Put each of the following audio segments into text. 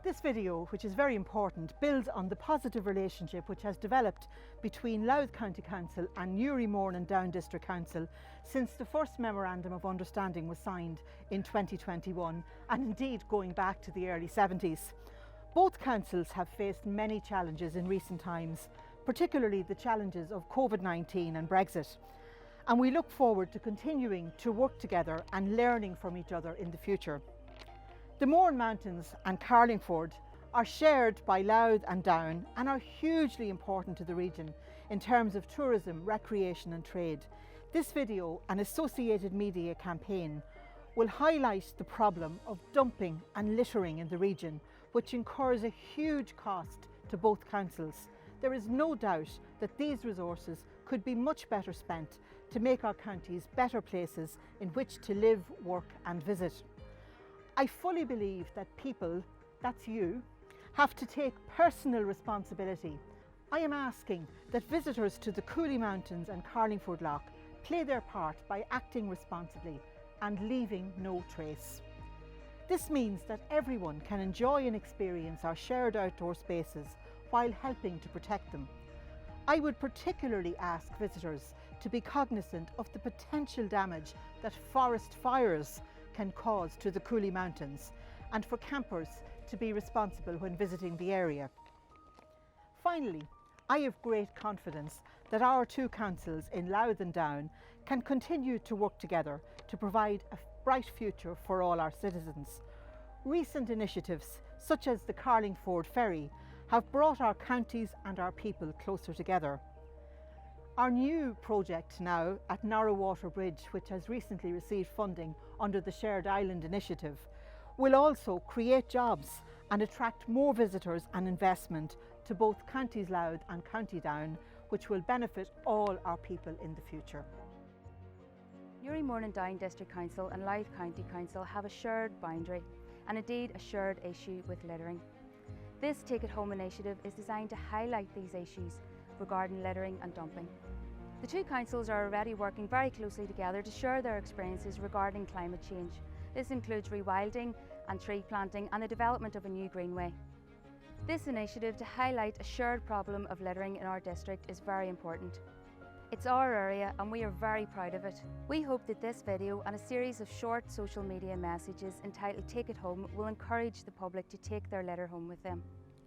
This video, which is very important, builds on the positive relationship which has developed between Louth County Council and Newry, Mourne Down District Council since the first Memorandum of Understanding was signed in 2021, and indeed going back to the early 70s. Both councils have faced many challenges in recent times, particularly the challenges of COVID-19 and Brexit. And we look forward to continuing to work together and learning from each other in the future. The Mourne Mountains and Carlingford are shared by Louth and Down and are hugely important to the region in terms of tourism, recreation and trade. This video and associated media campaign will highlight the problem of dumping and littering in the region, which incurs a huge cost to both councils. There is no doubt that these resources could be much better spent to make our counties better places in which to live, work and visit. I fully believe that people, that's you, have to take personal responsibility. I am asking that visitors to the Cooley Mountains and Carlingford Lough play their part by acting responsibly and leaving no trace. This means that everyone can enjoy and experience our shared outdoor spaces while helping to protect them. I would particularly ask visitors to be cognizant of the potential damage that forest fires can cause to the Cooley Mountains, and for campers to be responsible when visiting the area. Finally, I have great confidence that our two councils in Louth and Down can continue to work together to provide a bright future for all our citizens. Recent initiatives such as the Carlingford Ferry have brought our counties and our people closer together. Our new project now at Narrowwater Bridge, which has recently received funding under the Shared Island Initiative, will also create jobs and attract more visitors and investment to both Counties Louth and County Down, which will benefit all our people in the future. Newry, Mourne Down District Council and Louth County Council have a shared boundary and indeed a shared issue with littering. This Take It Home initiative is designed to highlight these issues regarding littering and dumping. The two councils are already working very closely together to share their experiences regarding climate change. This includes rewilding and tree planting and the development of a new greenway. This initiative to highlight a shared problem of littering in our district is very important. It's our area and we are very proud of it. We hope that this video and a series of short social media messages entitled Take It Home will encourage the public to take their litter home with them.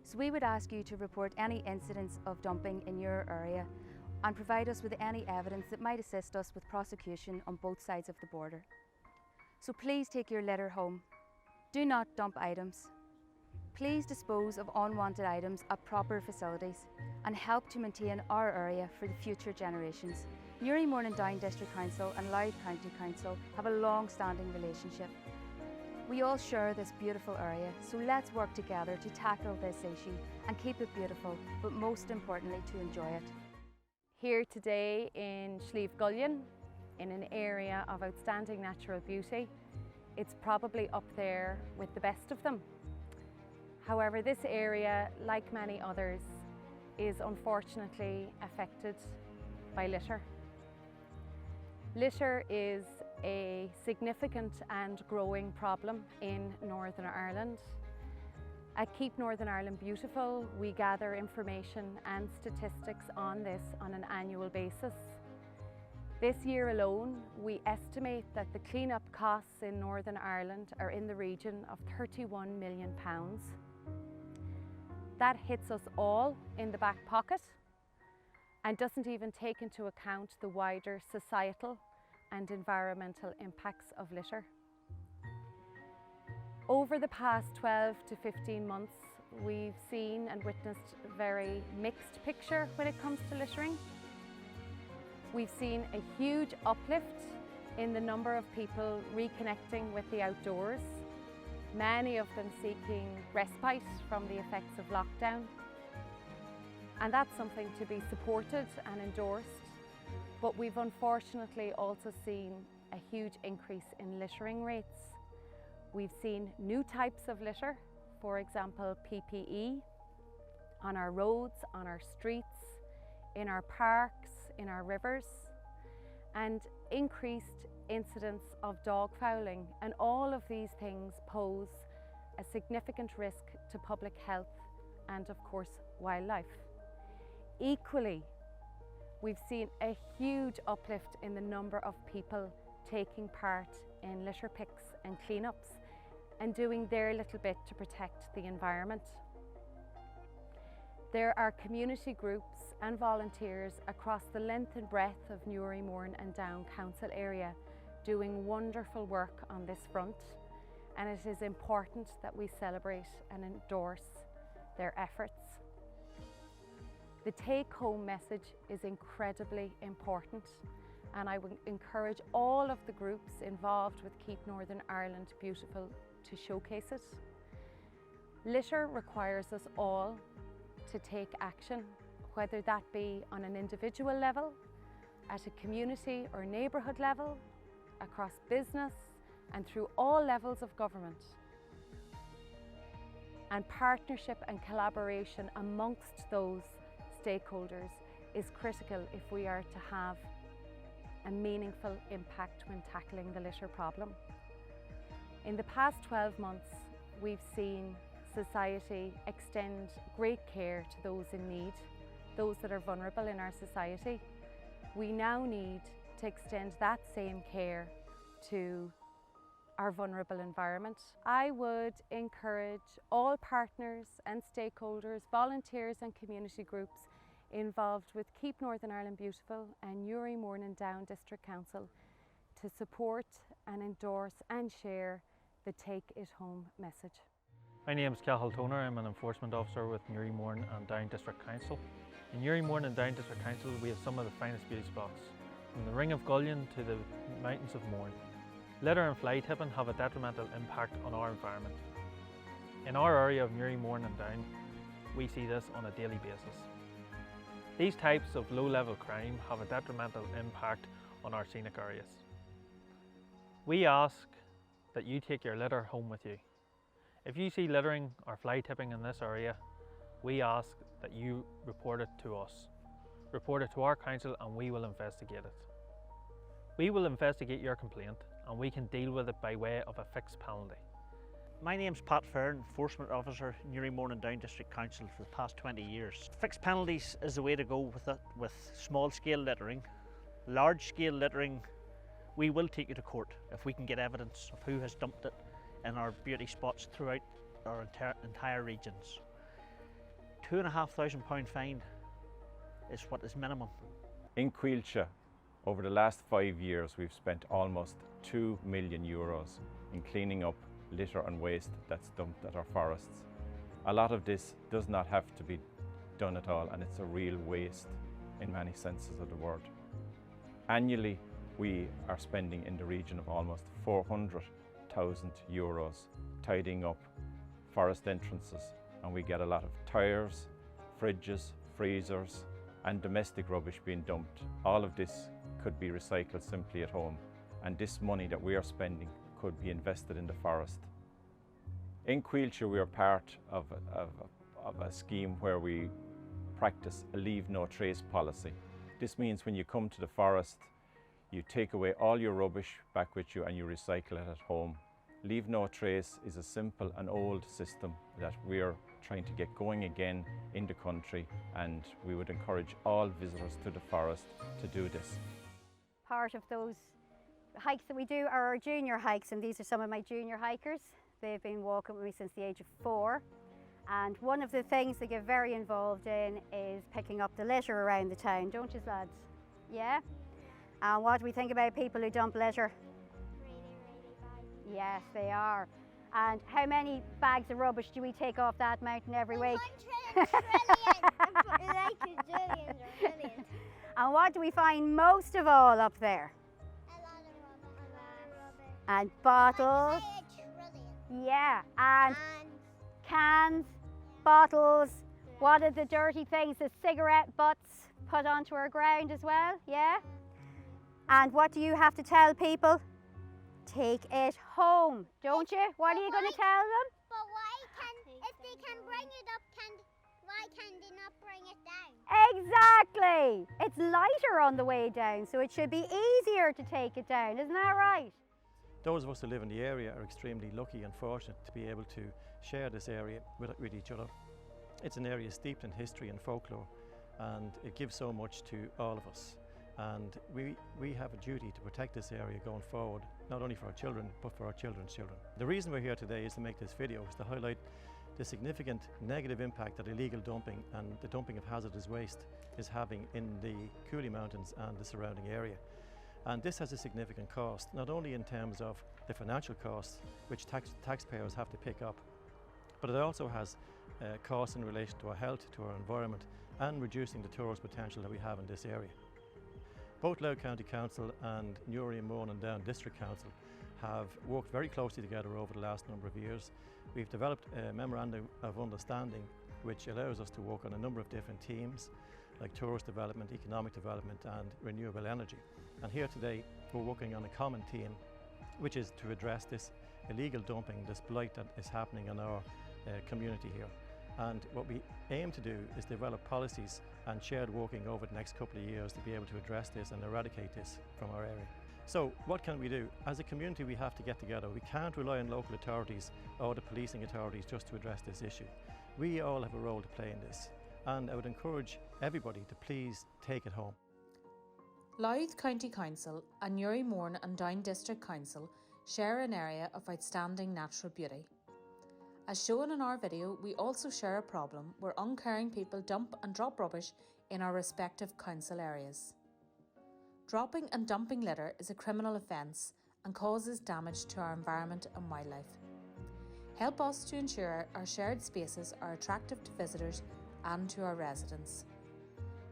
So we would ask you to report any incidents of dumping in your area and provide us with any evidence that might assist us with prosecution on both sides of the border. So please take your litter home. Do not dump items. Please dispose of unwanted items at proper facilities and help to maintain our area for the future generations. Newry, Mourne Down District Council and Louth County Council have a long-standing relationship. We all share this beautiful area, so let's work together to tackle this issue and keep it beautiful, but most importantly to enjoy it. Here today in Slieve Gullion, in an area of outstanding natural beauty. It's probably up there with the best of them. However, this area, like many others, is unfortunately affected by litter. Litter is a significant and growing problem in Northern Ireland. At Keep Northern Ireland Beautiful, we gather information and statistics on this on an annual basis. This year alone, we estimate that the clean-up costs in Northern Ireland are in the region of £31 million. That hits us all in the back pocket and doesn't even take into account the wider societal and environmental impacts of litter. Over the past 12 to 15 months, we've seen and witnessed a very mixed picture when it comes to littering. We've seen a huge uplift in the number of people reconnecting with the outdoors, many of them seeking respite from the effects of lockdown. And that's something to be supported and endorsed. But we've unfortunately also seen a huge increase in littering rates. We've seen new types of litter, for example PPE, on our roads, on our streets, in our parks, in our rivers, and increased incidents of dog fouling. And all of these things pose a significant risk to public health and of course wildlife. Equally, we've seen a huge uplift in the number of people taking part in litter picks and cleanups and doing their little bit to protect the environment. There are community groups and volunteers across the length and breadth of Newry, Mourne and Down Council area doing wonderful work on this front, and it is important that we celebrate and endorse their efforts. The take-home message is incredibly important, and I would encourage all of the groups involved with Keep Northern Ireland Beautiful to showcase it. Litter requires us all to take action, whether that be on an individual level, at a community or neighbourhood level, across business and through all levels of government. And partnership and collaboration amongst those stakeholders is critical if we are to have a meaningful impact when tackling the litter problem. In the past 12 months, we've seen society extend great care to those in need, those that are vulnerable in our society. We now need to extend that same care to our vulnerable environment. I would encourage all partners and stakeholders, volunteers and community groups involved with Keep Northern Ireland Beautiful and Newry, Mourne Down District Council to support and endorse and share the Take It Home message. My name is Cathal Toner. I'm an enforcement officer with Newry, Mourne and Down District Council. In Newry, Mourne and Down District Council we have some of the finest beauty spots, from the Ring of Gullion to the mountains of Mourne. Litter and fly tipping have a detrimental impact on our environment. In our area of Newry, Mourne and Down, we see this on a daily basis. These types of low-level crime have a detrimental impact on our scenic areas. We ask that you take your litter home with you. If you see littering or fly tipping in this area, we ask that you report it to us. Report it to our council and we will investigate it. We will investigate your complaint and we can deal with it by way of a fixed penalty. My name's Pat Fairn, Enforcement Officer, Newry, Mourne and Down District Council for the past 20 years. Fixed penalties is the way to go with it, with small-scale littering. Large-scale littering, we will take you to court if we can get evidence of who has dumped it in our beauty spots throughout our entire regions. £2,500 fine is what is minimum. In Coillte, over the last 5 years, we've spent almost €2 million in cleaning up litter and waste that's dumped at our forests. A lot of this does not have to be done at all, and it's a real waste in many senses of the word. Annually, we are spending in the region of almost €400,000 tidying up forest entrances, and we get a lot of tyres, fridges, freezers and domestic rubbish being dumped. All of this could be recycled simply at home, and this money that we are spending could be invested in the forest. In Coillte, we are part of a scheme where we practice a leave no trace policy. This means when you come to the forest, you take away all your rubbish back with you and you recycle it at home. Leave no trace is a simple and old system that we are trying to get going again in the country, and we would encourage all visitors to the forest to do this. Part of those hikes that we do are our junior hikes, and these are some of my junior hikers. They've been walking with me since the age of 4, and one of the things they get very involved in is picking up the litter around the town, don't you lads? Yeah? And what do we think about people who dump litter? Really bad. Yes, they are. And how many bags of rubbish do we take off that mountain every week? 1 trillion, like a zillion or million. And what do we find most of all up there? A lot of rubbish. And bottles. I'd say a trillion. Yeah, and And cans, bottles. What are the dirty things? The cigarette butts put onto our ground as well, yeah? And what do you have to tell people? Take it home, don't you? What are you going to tell them? but why can, if they can bring it up, why can they not bring it down? Exactly. It's lighter on the way down, so it should be easier to take it down, isn't that right? Those of us who live in the area are extremely lucky and fortunate to be able to share this area with each other. It's an area steeped in history and folklore, and it gives so much to all of us. And we have a duty to protect this area going forward, not only for our children, but for our children's children. The reason we're here today is to make this video, is to highlight the significant negative impact that illegal dumping and the dumping of hazardous waste is having in the Cooley Mountains and the surrounding area. And this has a significant cost, not only in terms of the financial costs which taxpayers have to pick up, but it also has costs in relation to our health, to our environment, and reducing the tourist potential that we have in this area. Both Louth County Council and Newry and Mourne Down District Council have worked very closely together over the last number of years. We've developed a memorandum of understanding which allows us to work on a number of different themes like tourist development, economic development and renewable energy. And here today we're working on a common theme, which is to address this illegal dumping, this blight that is happening in our community here. And what we aim to do is develop policies and shared working over the next couple of years to be able to address this and eradicate this from our area. So what can we do? As a community we have to get together. We can't rely on local authorities or the policing authorities just to address this issue. We all have a role to play in this, and I would encourage everybody to please take it home. Louth County Council and Newry, Mourne and Down District Council share an area of outstanding natural beauty. As shown in our video, we also share a problem where uncaring people dump and drop rubbish in our respective council areas. Dropping and dumping litter is a criminal offence and causes damage to our environment and wildlife. Help us to ensure our shared spaces are attractive to visitors and to our residents.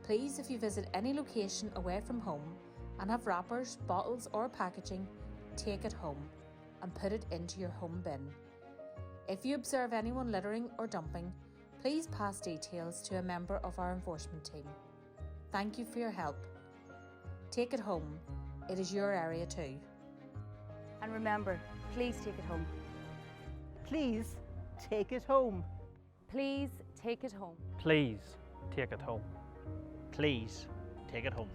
Please, if you visit any location away from home and have wrappers, bottles or packaging, take it home and put it into your home bin. If you observe anyone littering or dumping, please pass details to a member of our enforcement team. Thank you for your help. Take it home. It is your area too. And remember, please take it home. Please take it home. Please take it home. Please take it home. Please take it home.